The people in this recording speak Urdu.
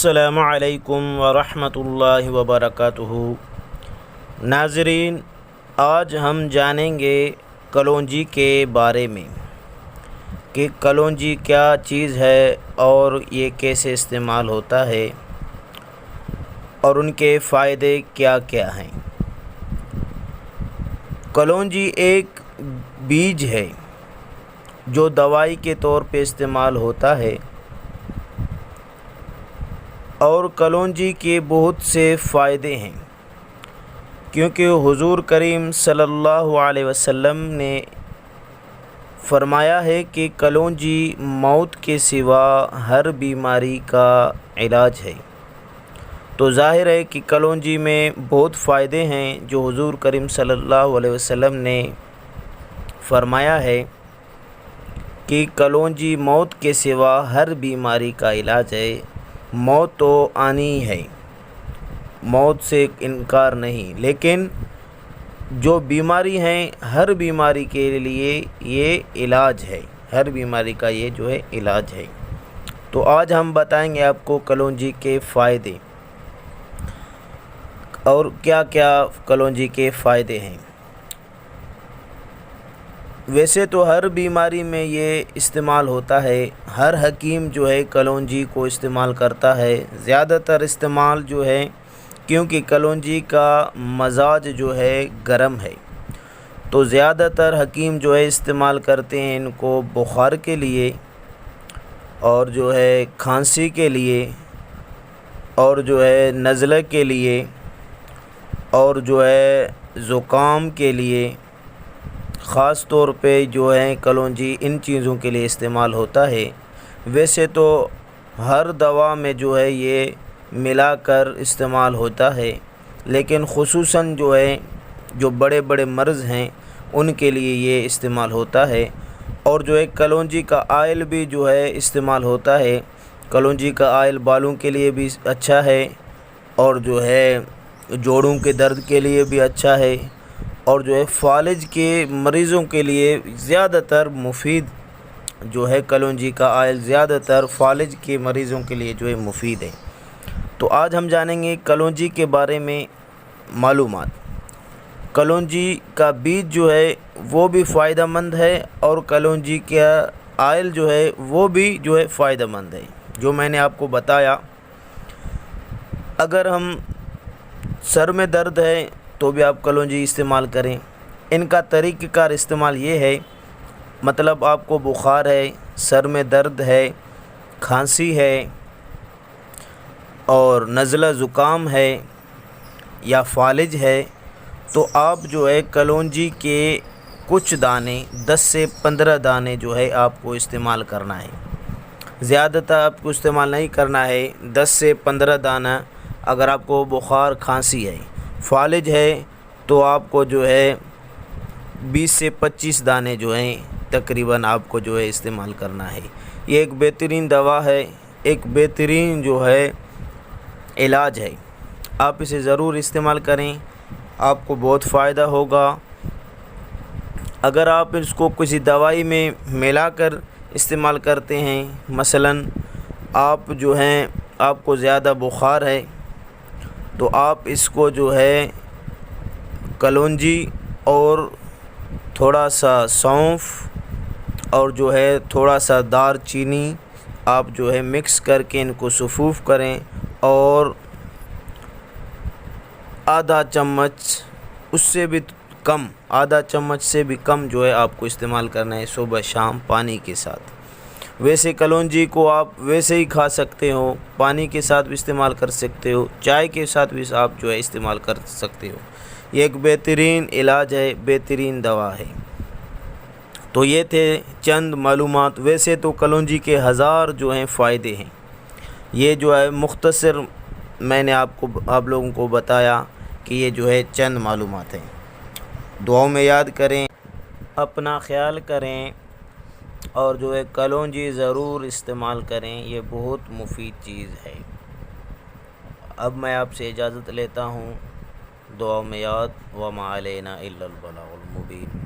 السلام علیکم ورحمۃ اللہ وبرکاتہ۔ ناظرین، آج ہم جانیں گے کلونجی کے بارے میں کہ کلونجی کیا چیز ہے اور یہ کیسے استعمال ہوتا ہے اور ان کے فائدے کیا کیا ہیں۔ کلونجی ایک بیج ہے جو دوائی کے طور پہ استعمال ہوتا ہے اور کلونجی کے بہت سے فائدے ہیں، کیونکہ حضور کریم صلی اللہ علیہ وسلم نے فرمایا ہے کہ کلونجی موت کے سوا ہر بیماری کا علاج ہے۔ تو ظاہر ہے کہ کلونجی میں بہت فائدے ہیں جو حضور کریم صلی اللہ علیہ وسلم نے فرمایا ہے کہ کلونجی موت کے سوا ہر بیماری کا علاج ہے۔ موت تو آنی ہے، موت سے انکار نہیں، لیکن جو بیماری ہیں ہر بیماری کے لیے یہ علاج ہے، ہر بیماری کا یہ جو ہے علاج ہے۔ تو آج ہم بتائیں گے آپ کو کلونجی کے فائدے اور کیا کیا کلونجی کے فائدے ہیں۔ ویسے تو ہر بیماری میں یہ استعمال ہوتا ہے، ہر حکیم جو ہے کلونجی کو استعمال کرتا ہے، زیادہ تر استعمال جو ہے، کیونکہ کلونجی کا مزاج جو ہے گرم ہے، تو زیادہ تر حکیم جو ہے استعمال کرتے ہیں ان کو بخار کے لیے اور جو ہے کھانسی کے لیے اور جو ہے نزلہ کے لیے اور جو ہے زکام کے لیے، خاص طور پہ جو ہے کلونجی ان چیزوں کے لیے استعمال ہوتا ہے۔ ویسے تو ہر دوا میں جو ہے یہ ملا کر استعمال ہوتا ہے، لیکن خصوصاً جو ہے جو بڑے بڑے مرض ہیں ان کے لیے یہ استعمال ہوتا ہے۔ اور جو ہے کلونجی کا آئل بھی جو ہے استعمال ہوتا ہے۔ کلونجی کا آئل بالوں کے لیے بھی اچھا ہے اور جو ہے جوڑوں کے درد کے لیے بھی اچھا ہے اور جو ہے فالج کے مریضوں کے لیے زیادہ تر مفید جو ہے کلونجی کا آئل، زیادہ تر فالج کے مریضوں کے لیے جو ہے مفید ہے۔ تو آج ہم جانیں گے کلونجی کے بارے میں معلومات۔ کلونجی کا بیج جو ہے وہ بھی فائدہ مند ہے اور کلونجی کا آئل جو ہے وہ بھی جو ہے فائدہ مند ہے، جو میں نے آپ کو بتایا۔ اگر ہم سر میں درد ہے تو بھی آپ کلونجی استعمال کریں۔ ان کا طریقہ کار استعمال یہ ہے، مطلب آپ کو بخار ہے، سر میں درد ہے، کھانسی ہے اور نزلہ زکام ہے یا فالج ہے، تو آپ جو ہے کلونجی کے کچھ دانے 10 سے 15 دانے جو ہے آپ کو استعمال کرنا ہے۔ زیادہ تر آپ کو استعمال نہیں کرنا ہے، 10 سے 15 دانہ۔ اگر آپ کو بخار کھانسی ہے، فالج ہے، تو آپ کو جو ہے 20 سے 25 دانے جو ہیں تقریباً آپ کو جو ہے استعمال کرنا ہے۔ یہ ایک بہترین دوا ہے، ایک بہترین جو ہے علاج ہے۔ آپ اسے ضرور استعمال کریں، آپ کو بہت فائدہ ہوگا۔ اگر آپ اس کو کسی دوائی میں ملا کر استعمال کرتے ہیں، مثلاً آپ جو ہیں آپ کو زیادہ بخار ہے تو آپ اس کو جو ہے کلونجی اور تھوڑا سا سونف اور جو ہے تھوڑا سا دار چینی آپ جو ہے مکس کر کے ان کو سفوف کریں اور آدھا چمچ، اس سے بھی کم، آدھا چمچ سے بھی کم جو ہے آپ کو استعمال کرنا ہے صبح شام پانی کے ساتھ۔ ویسے کلونجی کو آپ ویسے ہی کھا سکتے ہو، پانی کے ساتھ بھی استعمال کر سکتے ہو، چائے کے ساتھ بھی آپ جو ہے استعمال کر سکتے ہو۔ یہ ایک بہترین علاج ہے، بہترین دوا ہے۔ تو یہ تھے چند معلومات۔ ویسے تو کلونجی کے ہزار جو ہیں فائدے ہیں، یہ جو ہے مختصر میں نے آپ لوگوں کو بتایا کہ یہ جو ہے چند معلومات ہیں۔ دعاؤں میں یاد کریں، اپنا خیال کریں اور جو ہے کلونجی ضرور استعمال کریں، یہ بہت مفید چیز ہے۔ اب میں آپ سے اجازت لیتا ہوں، دعاؤں میں یاد، وما علینا الا البلاغ المبین۔